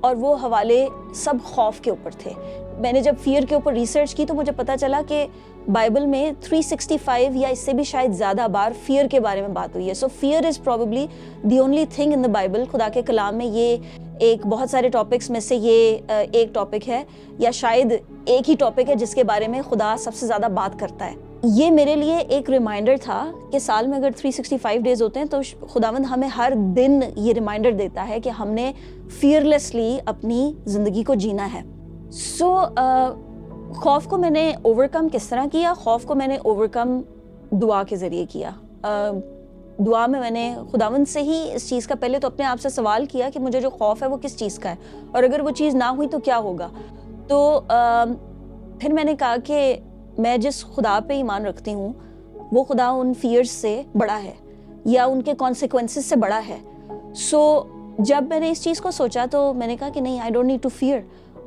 اور وہ حوالے سب خوف کے اوپر تھے. میں نے جب فیئر کے اوپر ریسرچ کی تو مجھے پتہ چلا کہ بائبل میں 365 یا اس سے بھی شاید زیادہ بار فیئر کے بارے میں بات ہوئی ہے. So fear is probably the only thing in the Bible. خدا کے کلام میں یہ ایک بہت سارے ٹاپکس میں سے یہ ایک ٹاپک ہے, یا شاید ایک ہی ٹاپک ہے جس کے بارے میں خدا سب سے زیادہ بات کرتا ہے. یہ میرے لیے ایک ریمائنڈر تھا کہ سال میں اگر 365 ڈیز ہوتے ہیں تو خداوند ہمیں ہر دن یہ ریمائنڈر دیتا ہے کہ ہم نے فیئرلیسلی اپنی زندگی کو جینا ہے. سو خوف کو میں نے اوور کم کس طرح کیا؟ خوف کو میں نے اوور کم دعا کے ذریعے کیا. دعا میں نے خداوند سے ہی اس چیز کا پہلے تو اپنے آپ سے سوال کیا کہ مجھے جو خوف ہے وہ کس چیز کا ہے, اور اگر وہ چیز نہ ہوئی تو کیا ہوگا. تو پھر میں نے کہا کہ میں جس خدا پہ ایمان رکھتی ہوں وہ خدا ان فیئرز سے بڑا ہے یا ان کے کانسیکوینسز سے بڑا ہے. سو جب میں نے اس چیز کو سوچا تو میں نے کہا کہ نہیں, I don't need to fear.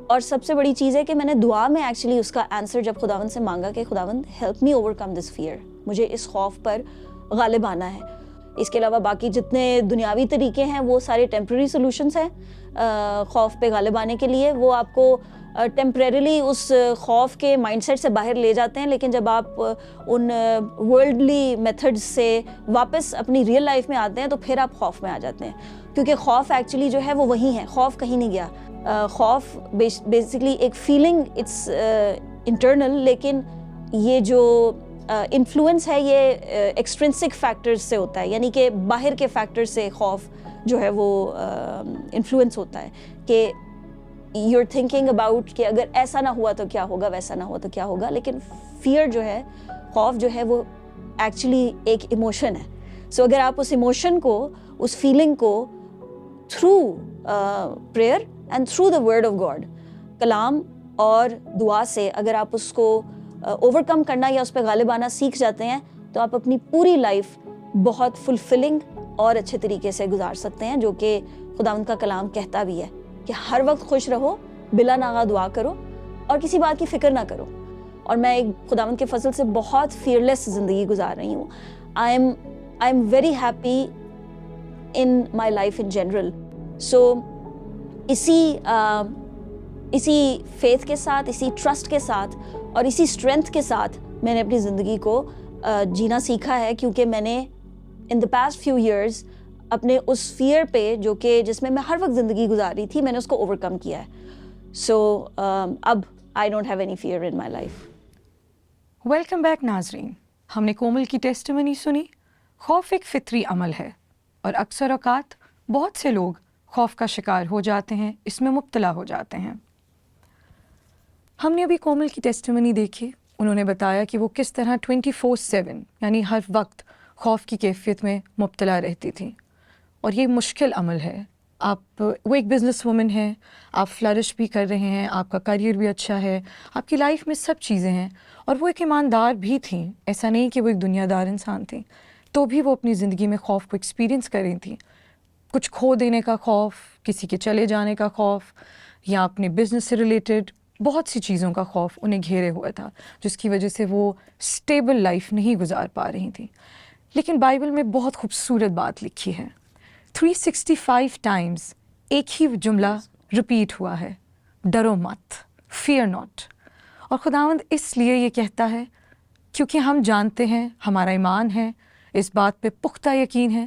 اور سب سے بڑی چیز ہے کہ میں نے دعا میں ایکچولی اس کا آنسر جب خداوند سے مانگا کہ خداوند help me over come this fear, مجھے اس خوف پر غالب آنا ہے. اس کے علاوہ باقی جتنے دنیاوی طریقے ہیں وہ سارے ٹیمپرری سولوشنس ہیں خوف پہ غالب آنے کے لیے. وہ آپ کو ٹیمپریریلی اس خوف کے مائنڈ سیٹ سے باہر لے جاتے ہیں, لیکن جب آپ ان ورلڈلی میتھڈز سے واپس اپنی ریئل لائف میں آتے ہیں تو پھر آپ خوف میں آ جاتے ہیں, کیونکہ خوف ایکچولی جو ہے وہ وہی ہے, خوف کہیں نہیں گیا. خوف بیسکلی ایک فیلنگ اٹس انٹرنل, لیکن یہ جو انفلوئنس ہے یہ ایکسٹرنسک فیکٹرز سے ہوتا ہے, یعنی کہ باہر کے فیکٹر سے خوف جو ہے وہ انفلوئنس ہوتا ہے کہ یو آر تھنکنگ اباؤٹ کہ اگر ایسا نہ ہوا تو کیا ہوگا, ویسا نہ ہوا تو کیا ہوگا. لیکن فیئر جو ہے, خوف جو ہے وہ ایکچولی ایک ایموشن ہے. سو اگر آپ اس ایموشن کو, اس فیلنگ کو through prayer and through the word of God, کلام اور دعا سے اگر آپ اس کو اوور کم کرنا یا اس پہ غالب آنا سیکھ جاتے ہیں تو آپ اپنی پوری لائف بہت فلفلنگ اور اچھے طریقے سے گزار سکتے ہیں, جو کہ خداوند کا کلام کہتا بھی ہے کہ ہر وقت خوش رہو, بلا ناغہ دعا کرو اور کسی بات کی فکر نہ کرو. اور میں ایک خداوند کے فضل سے بہت فیئرلیس زندگی گزار رہی ہوں. I am very happy in my life in general. So اسی فیتھ کے ساتھ, اسی ٹرسٹ کے ساتھ اور اسی اسٹرینتھ کے ساتھ میں نے اپنی زندگی کو جینا سیکھا ہے, کیونکہ میں نے ان دا پاسٹ فیو ایئرز اپنے اس فیئر پہ جو کہ جس میں ہر وقت زندگی گزار رہی تھی, میں نے اس کو اوور کم کیا ہے. سو اب I don't have any fear in my life. Welcome back ناظرین. ہم نے کومل کی ٹیسٹیمنی سنی. خوف ایک فطری عمل ہے اور اکثر اوقات بہت سے لوگ خوف کا شکار ہو جاتے ہیں, اس میں مبتلا ہو جاتے ہیں. ہم نے ابھی کومل کی ٹیسٹیمنی دیکھی. انہوں نے بتایا کہ وہ کس طرح 24/7 یعنی ہر وقت خوف کی کیفیت میں مبتلا رہتی تھیں, اور یہ مشکل عمل ہے. وہ ایک بزنس وومن ہیں, آپ فلرش بھی کر رہے ہیں, آپ کا کریئر بھی اچھا ہے, آپ کی لائف میں سب چیزیں ہیں, اور وہ ایک ایماندار بھی تھیں. ایسا نہیں کہ وہ ایک دنیا دار انسان تھیں, تو بھی وہ اپنی زندگی میں خوف کو ایکسپیرینس کر رہی تھیں. کچھ کھو دینے کا خوف, کسی کے چلے جانے کا خوف, یا اپنے بزنس سے ریلیٹڈ بہت سی چیزوں کا خوف انہیں گھیرے ہوا تھا, جس کی وجہ سے وہ اسٹیبل لائف نہیں گزار پا رہی تھیں. لیکن بائبل میں بہت خوبصورت بات لکھی ہے. 365 ٹائمز ایک ہی جملہ رپیٹ ہوا ہے, ڈرو مت, فیئر ناٹ. اور خداوند اس لیے یہ کہتا ہے کیونکہ ہم جانتے ہیں, ہمارا ایمان ہے, اس بات پہ پختہ یقین ہے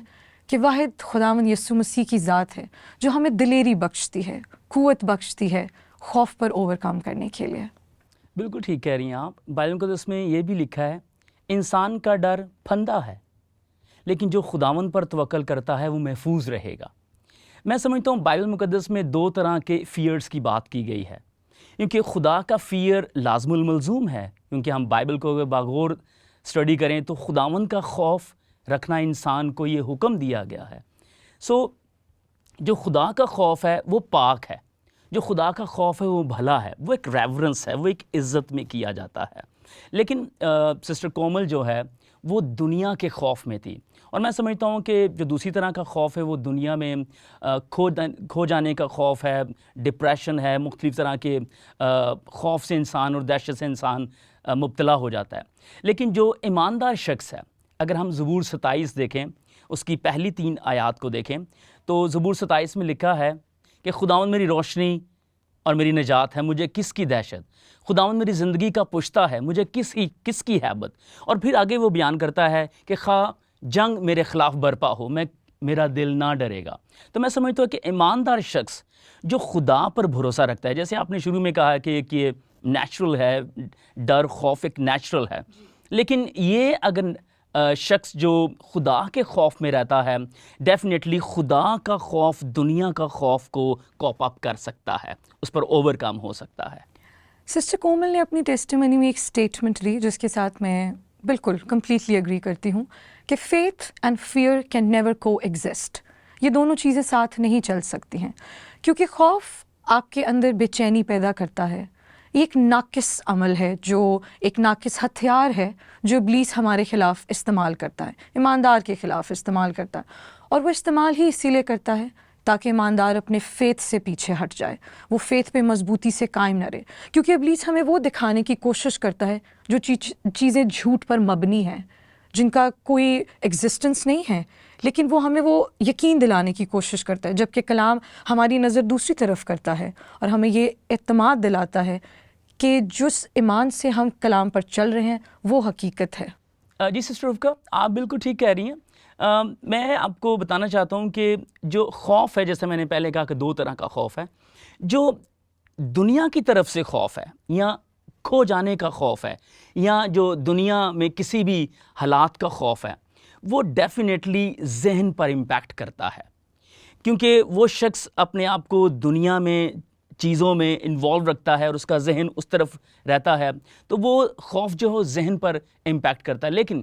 کہ واحد خداوند یسوع مسیح کی ذات ہے جو ہمیں دلیری بخشتی ہے, قوت بخشتی ہے خوف پر اوور کم کرنے کے لیے. بالکل ٹھیک کہہ رہی ہیں آپ. بائبل مقدس میں یہ بھی لکھا ہے, انسان کا ڈر پھندا ہے لیکن جو خداوند پر توکل کرتا ہے وہ محفوظ رہے گا. میں سمجھتا ہوں بائبل مقدس میں دو طرح کے فیئرز کی بات کی گئی ہے, کیونکہ خدا کا فیئر لازم الملزوم ہے, کیونکہ ہم بائبل کو اگر باغور اسٹڈی کریں تو خداوند کا خوف رکھنا انسان کو یہ حکم دیا گیا ہے. سو جو خدا کا خوف ہے وہ پاک ہے, جو خدا کا خوف ہے وہ بھلا ہے, وہ ایک ریورنس ہے, وہ ایک عزت میں کیا جاتا ہے. لیکن سسٹر کومل جو ہے وہ دنیا کے خوف میں تھی, اور میں سمجھتا ہوں کہ جو دوسری طرح کا خوف ہے وہ دنیا میں کھو جانے کا خوف ہے, ڈپریشن ہے, مختلف طرح کے خوف سے انسان اور دہشت سے انسان مبتلا ہو جاتا ہے. لیکن جو ایماندار شخص ہے, اگر ہم زبور 27 دیکھیں, اس کی پہلی 3 آیات کو دیکھیں تو زبور 27 میں لکھا ہے کہ خداوند میری روشنی اور میری نجات ہے، مجھے کس کی دہشت، خداوند میری زندگی کا پشتہ ہے، مجھے کس کی ہیبت. اور پھر آگے وہ بیان کرتا ہے کہ خواہ جنگ میرے خلاف برپا ہو، میرا دل نہ ڈرے گا. تو میں سمجھتا ہوں کہ ایماندار شخص جو خدا پر بھروسہ رکھتا ہے، جیسے آپ نے شروع میں کہا کہ یہ نیچرل ہے، ڈر خوف ایک نیچرل ہے، لیکن یہ اگر شخص جو خدا کے خوف میں رہتا ہے، ڈیفینیٹلی خدا کا خوف دنیا کا خوف کو کوپ اپ کر سکتا ہے، اس پر اوور کم ہو سکتا ہے. سسٹر کومل نے اپنی ٹیسٹیمنی میں ایک اسٹیٹمنٹ دی جس کے ساتھ میں بالکل کمپلیٹلی اگری کرتی ہوں کہ faith and fear can never کو ایگزسٹ. یہ دونوں چیزیں ساتھ نہیں چل سکتی ہیں، کیونکہ خوف آپ کے اندر بے چینی پیدا کرتا ہے. ایک ناقص عمل ہے، جو ایک ناقص ہتھیار ہے جو ابلیس ہمارے خلاف استعمال کرتا ہے، ایماندار کے خلاف استعمال کرتا ہے. اور وہ استعمال ہی اسی لیے کرتا ہے تاکہ ایماندار اپنے فیتھ سے پیچھے ہٹ جائے، وہ فیتھ پہ مضبوطی سے قائم نہ رہے. کیونکہ ابلیس ہمیں وہ دکھانے کی کوشش کرتا ہے جو چیزیں جھوٹ پر مبنی ہیں، جن کا کوئی ایگزسٹنس نہیں ہے، لیکن وہ ہمیں وہ یقین دلانے کی کوشش کرتا ہے، جبکہ کلام ہماری نظر دوسری طرف کرتا ہے اور ہمیں یہ اعتماد دلاتا ہے کہ جس ایمان سے ہم کلام پر چل رہے ہیں وہ حقیقت ہے. جی سسٹر رفقہ، آپ بالکل ٹھیک کہہ رہی ہیں. میں آپ کو بتانا چاہتا ہوں کہ جو خوف ہے، جیسے میں نے پہلے کہا کہ دو طرح کا خوف ہے. جو دنیا کی طرف سے خوف ہے یا کھو جانے کا خوف ہے یا جو دنیا میں کسی بھی حالات کا خوف ہے، وہ ڈیفینیٹلی ذہن پر امپیکٹ کرتا ہے، کیونکہ وہ شخص اپنے آپ کو دنیا میں چیزوں میں انوالو رکھتا ہے اور اس کا ذہن اس طرف رہتا ہے، تو وہ خوف جو ہے ذہن پر امپیکٹ کرتا ہے. لیکن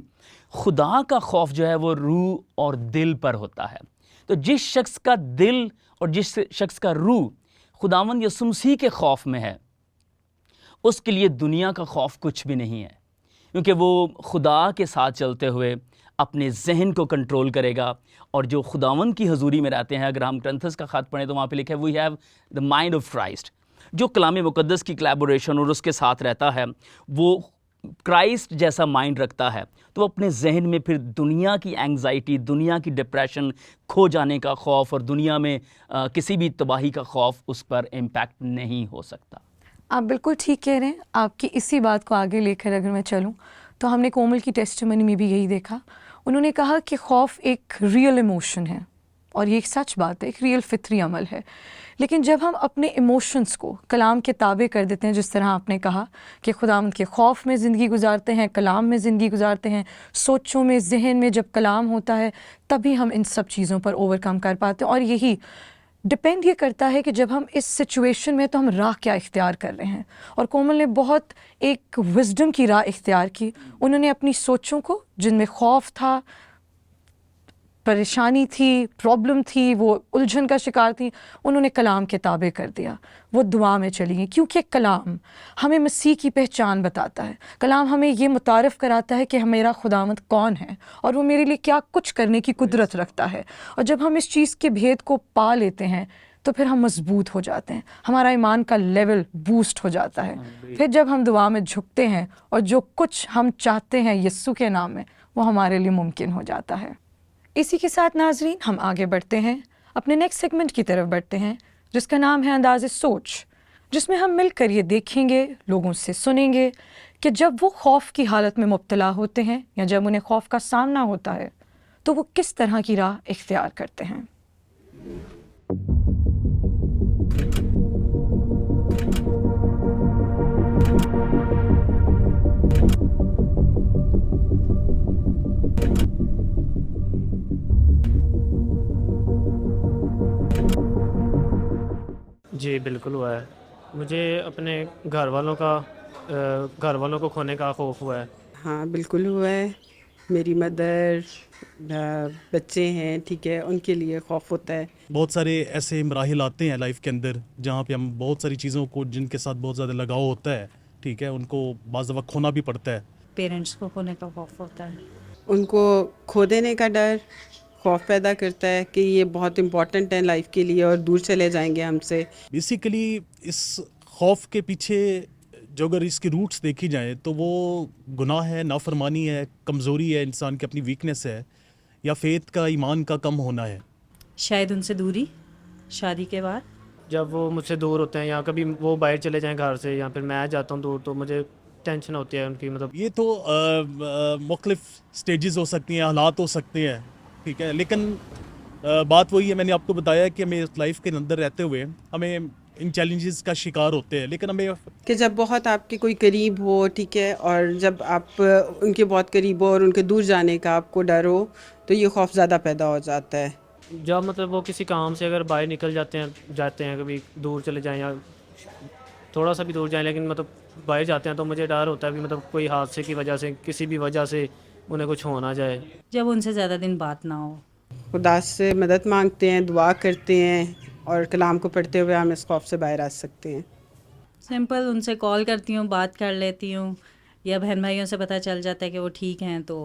خدا کا خوف جو ہے وہ روح اور دل پر ہوتا ہے. تو جس شخص کا دل اور جس شخص کا روح خداوند یسوع مسیح کے خوف میں ہے، اس کے لیے دنیا کا خوف کچھ بھی نہیں ہے، کیونکہ وہ خدا کے ساتھ چلتے ہوئے اپنے ذہن کو کنٹرول کرے گا. اور جو خداوند کی حضوری میں رہتے ہیں، اگر ہم کرنتھس کا خط پڑھیں تو وہاں پہ لکھا ہے we have the mind of Christ. جو کلام مقدس کی کلیبوریشن اور اس کے ساتھ رہتا ہے، وہ کرائسٹ جیسا مائنڈ رکھتا ہے، تو وہ اپنے ذہن میں پھر دنیا کی اینگزائٹی، دنیا کی ڈپریشن، کھو جانے کا خوف اور دنیا میں کسی بھی تباہی کا خوف اس پر امپیکٹ نہیں ہو سکتا. آپ بالکل ٹھیک کہہ رہے ہیں. آپ کی اسی بات کو آگے لے کر اگر میں چلوں تو ہم نے کومل کی ٹیسٹیمنی میں بھی یہی دیکھا. انہوں نے کہا کہ خوف ایک ریئل ایموشن ہے، اور یہ ایک سچ بات ہے، ایک ریئل فطری عمل ہے. لیکن جب ہم اپنے ایموشنز کو کلام کے تابع کر دیتے ہیں، جس طرح آپ نے کہا کہ خداوند کے خوف میں زندگی گزارتے ہیں، کلام میں زندگی گزارتے ہیں، سوچوں میں، ذہن میں جب کلام ہوتا ہے، تبھی ہم ان سب چیزوں پر اوور کم کر پاتے ہیں. اور یہی ڈپینڈ یہ کرتا ہے کہ جب ہم اس سچویشن میں تو ہم راہ کیا اختیار کر رہے ہیں. اور کومل نے بہت ایک وزڈم کی راہ اختیار کی. انہوں نے اپنی سوچوں کو، جن میں خوف تھا، پریشانی تھی، پرابلم تھی، وہ الجھن کا شکار تھی، انہوں نے کلام کے تابع کر دیا. وہ دعا میں چلی گئیں، کیونکہ کلام ہمیں مسیح کی پہچان بتاتا ہے. کلام ہمیں یہ متعارف کراتا ہے کہ میرا خداوند کون ہے اور وہ میرے لیے کیا کچھ کرنے کی قدرت رکھتا ہے. اور جب ہم اس چیز کے بھید کو پا لیتے ہیں تو پھر ہم مضبوط ہو جاتے ہیں، ہمارا ایمان کا لیول بوسٹ ہو جاتا ہے. پھر جب ہم دعا میں جھکتے ہیں اور جو کچھ ہم چاہتے ہیں یسوع کے نام میں، وہ ہمارے لیے ممکن ہو جاتا ہے. اسی کے ساتھ ناظرین ہم آگے بڑھتے ہیں، اپنے نیکسٹ سیگمنٹ کی طرف بڑھتے ہیں، جس کا نام ہے انداز سوچ، جس میں ہم مل کر یہ دیکھیں گے، لوگوں سے سنیں گے کہ جب وہ خوف کی حالت میں مبتلا ہوتے ہیں یا جب انہیں خوف کا سامنا ہوتا ہے تو وہ کس طرح کی راہ اختیار کرتے ہیں. جی بالکل ہوا ہے. مجھے اپنے گھر والوں کو کھونے کا خوف ہوا ہے. ہاں بالکل ہوا ہے. میری مدر، بچے ہیں، ٹھیک ہے، ان کے لیے خوف ہوتا ہے. بہت سارے ایسے مراحل آتے ہیں لائف کے اندر جہاں پہ ہم بہت ساری چیزوں کو جن کے ساتھ بہت زیادہ لگاؤ ہوتا ہے، ٹھیک ہے، ان کو بعض دفعہ کھونا بھی پڑتا ہے. پیرنٹس کو کھونے کا خوف ہوتا ہے. ان کو کھو دینے کا ڈر خوف پیدا کرتا ہے کہ یہ بہت امپورٹنٹ ہے لائف کے لیے اور دور چلے جائیں گے ہم سے. بیسیکلی اس خوف کے پیچھے جو اگر اس کی روٹس دیکھی جائیں تو وہ گناہ ہے، نافرمانی ہے، کمزوری ہے انسان کی، اپنی ویکنس ہے، یا فیتھ کا، ایمان کا کم ہونا ہے. شاید ان سے دوری شادی کے بعد. جب وہ مجھ سے دور ہوتے ہیں یا کبھی وہ باہر چلے جائیں گھر سے یا پھر میں جاتا ہوں دور تو مجھے ٹینشن ہوتی ہے ان کی. مطلب یہ تو مختلف سٹیجز ہو سکتی ہیں, حالات ہو سکتے ہیں, ٹھیک ہے, لیکن بات وہی ہے, میں نے آپ کو بتایا کہ ہمیں اس لائف کے اندر رہتے ہوئے ہمیں ان چیلنجز کا شکار ہوتے ہیں, لیکن ہمیں کہ جب بہت آپ کے کوئی قریب ہو, ٹھیک ہے, اور جب آپ ان کے بہت قریب ہو اور ان کے دور جانے کا آپ کو ڈر ہو تو یہ خوف زیادہ پیدا ہو جاتا ہے. جب مطلب وہ کسی کام سے اگر باہر نکل جاتے ہیں کبھی دور چلے جائیں یا تھوڑا سا بھی دور جائیں, لیکن مطلب باہر جاتے ہیں تو مجھے ڈر ہوتا ہے کہ مطلب کوئی حادثے کی وجہ سے کسی بھی وجہ سے انہیں کچھ ہو نہ جائے. جب ان سے زیادہ دن بات نہ ہو, خدا سے مدد مانگتے ہیں, دعا کرتے ہیں, اور کلام کو پڑھتے ہوئے ہم اس خوف سے باہر آ سکتے ہیں. سمپل ان سے کال کرتی ہوں, بات کر لیتی ہوں, یا بہن بھائیوں سے پتہ چل جاتا ہے کہ وہ ٹھیک ہیں تو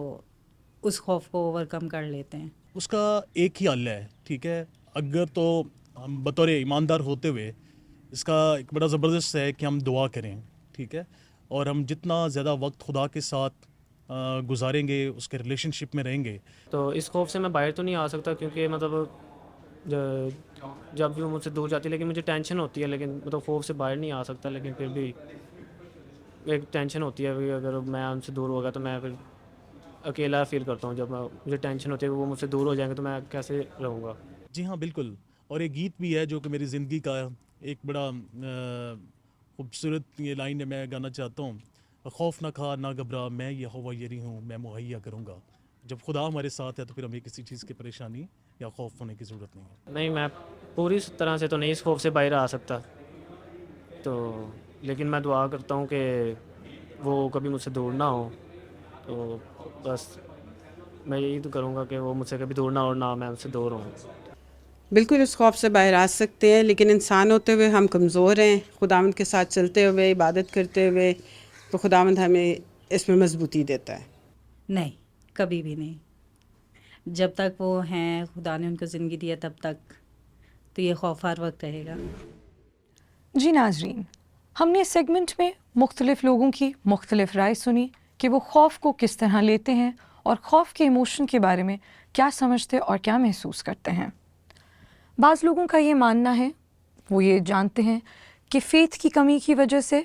اس خوف کو اوور کم کر لیتے ہیں. اس کا ایک ہی حل ہے, ٹھیک ہے, اگر تو ہم بطور ایماندار ہوتے ہوئے اس کا ایک بڑا زبردست ہے کہ ہم دعا کریں, ٹھیک ہے, اور ہم جتنا زیادہ وقت خدا کے ساتھ گزاریں گے, اس کے ریلیشن شپ میں رہیں گے. تو اس خوف سے میں باہر تو نہیں آ سکتا کیونکہ مطلب جب بھی وہ مجھ سے دور جاتی ہے لیکن مجھے ٹینشن ہوتی ہے, لیکن مطلب خوف سے باہر نہیں آ سکتا, لیکن پھر بھی ایک ٹینشن ہوتی ہے کہ اگر میں ان سے دور ہو گیا تو میں پھر اکیلا فیل کرتا ہوں. جب مجھے ٹینشن ہوتی ہے کہ وہ مجھ سے دور ہو جائیں گے تو میں کیسے رہوں گا. جی ہاں بالکل, اور ایک گیت بھی ہے جو کہ میری زندگی کا ایک بڑا خوبصورت یہ لائن ہے, میں گانا چاہتا ہوں, خوف نہ کھا نہ گھبرا, میں یہوہ یری ہوں, میں مہیا کروں گا. جب خدا ہمارے ساتھ ہے تو پھر ہمیں کسی چیز کی پریشانی یا خوف ہونے کی ضرورت نہیں ہے. نہیں, میں پوری طرح سے تو نہیں اس خوف سے باہر آ سکتا, تو لیکن میں دعا کرتا ہوں کہ وہ کبھی مجھ سے دور نہ ہو. تو بس میں یہی تو کروں گا کہ وہ مجھ سے کبھی دور نہ ہو, نہ میں ان سے دور ہوں. بالکل اس خوف سے باہر آ سکتے ہیں, لیکن انسان ہوتے ہوئے ہم کمزور ہیں. خداوند کے ساتھ چلتے ہوئے, عبادت کرتے ہوئے, تو خداوند ہمیں اس میں مضبوطی دیتا ہے. نہیں, کبھی بھی نہیں. جب تک وہ ہیں, خدا نے ان کو زندگی دیا تب تک, تو یہ خوف ہر وقت رہے گا. جی ناظرین, ہم نے اس سیگمنٹ میں مختلف لوگوں کی مختلف رائے سنی کہ وہ خوف کو کس طرح لیتے ہیں اور خوف کے ایموشن کے بارے میں کیا سمجھتے اور کیا محسوس کرتے ہیں. بعض لوگوں کا یہ ماننا ہے, وہ یہ جانتے ہیں کہ فیتھ کی کمی کی وجہ سے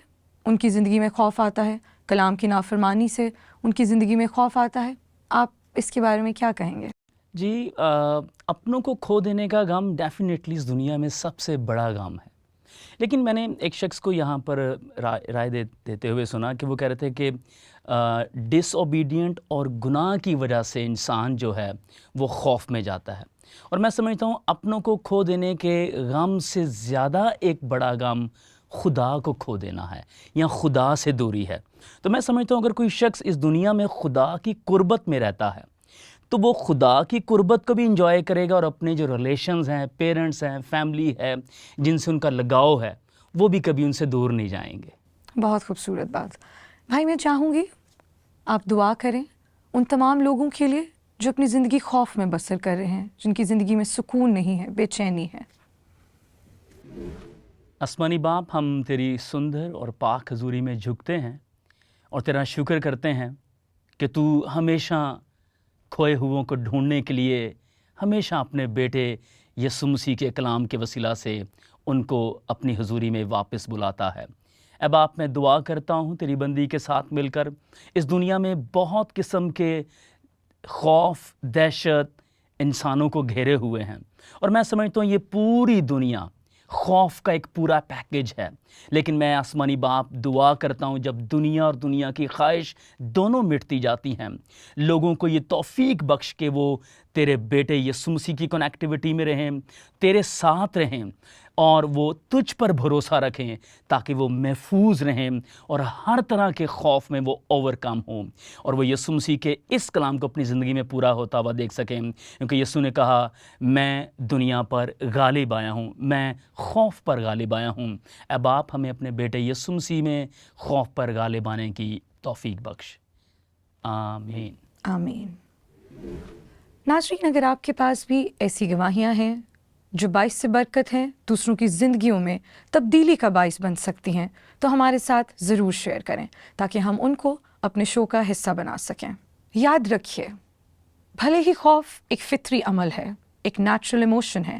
ان کی زندگی میں خوف آتا ہے, کلام کی نافرمانی سے ان کی زندگی میں خوف آتا ہے. آپ اس کے بارے میں کیا کہیں گے؟ جی, اپنوں کو کھو دینے کا غم ڈیفینیٹلی اس دنیا میں سب سے بڑا غم ہے. لیکن میں نے ایک شخص کو یہاں پر رائے دیتے ہوئے سنا کہ وہ کہہ رہے تھے کہ ڈس اوبیڈینٹ اور گناہ کی وجہ سے انسان جو ہے وہ خوف میں جاتا ہے. اور میں سمجھتا ہوں اپنوں کو کھو دینے کے غم سے زیادہ ایک بڑا غم خدا کو کھو دینا ہے یا خدا سے دوری ہے. تو میں سمجھتا ہوں اگر کوئی شخص اس دنیا میں خدا کی قربت میں رہتا ہے تو وہ خدا کی قربت کو بھی انجوائے کرے گا, اور اپنے جو ریلیشنز ہیں, پیرنٹس ہیں, فیملی ہے, جن سے ان کا لگاؤ ہے, وہ بھی کبھی ان سے دور نہیں جائیں گے. بہت خوبصورت بات. بھائی میں چاہوں گی آپ دعا کریں ان تمام لوگوں کے لیے جو اپنی زندگی خوف میں بسر کر رہے ہیں, جن کی زندگی میں سکون نہیں ہے, بے چینی ہے. آسمانی باپ, ہم تیری سندر اور پاک حضوری میں جھکتے ہیں اور تیرا شکر کرتے ہیں کہ تو ہمیشہ کھوئے ہوئوں کو ڈھونڈنے کے لیے ہمیشہ اپنے بیٹے یسوع مسیح کے کلام کے وسیلہ سے ان کو اپنی حضوری میں واپس بلاتا ہے. اے باپ, میں دعا کرتا ہوں تیری بندی کے ساتھ مل کر اس دنیا میں بہت قسم کے خوف, دہشت انسانوں کو گھیرے ہوئے ہیں, اور میں سمجھتا ہوں یہ پوری دنیا خوف کا ایک پورا پیکیج ہے. لیکن میں آسمانی باپ دعا کرتا ہوں جب دنیا اور دنیا کی خواہش دونوں مٹتی جاتی ہیں, لوگوں کو یہ توفیق بخش کہ وہ تیرے بیٹے یسوع مسیح کی کنیکٹیوٹی میں رہیں, تیرے ساتھ رہیں, اور وہ تجھ پر بھروسہ رکھیں تاکہ وہ محفوظ رہیں اور ہر طرح کے خوف میں وہ اوور کم ہوں, اور وہ یسوع مسیح کے اس کلام کو اپنی زندگی میں پورا ہوتا ہوا دیکھ سکیں. کیونکہ یسوع نے کہا, میں دنیا پر غالب آیا ہوں, میں خوف پر غالب آیا ہوں. اے باپ, ہمیں اپنے بیٹے یسوع مسیح میں خوف پر غالب آنے کی توفیق بخش. آمین. آمین. ناظرین, اگر آپ کے پاس بھی ایسی گواہیاں ہیں جو باعث سے برکت ہیں, دوسروں کی زندگیوں میں تبدیلی کا باعث بن سکتی ہیں, تو ہمارے ساتھ ضرور شیئر کریں تاکہ ہم ان کو اپنے شو کا حصہ بنا سکیں. یاد رکھیے, بھلے ہی خوف ایک فطری عمل ہے, ایک نیچرل ایموشن ہے,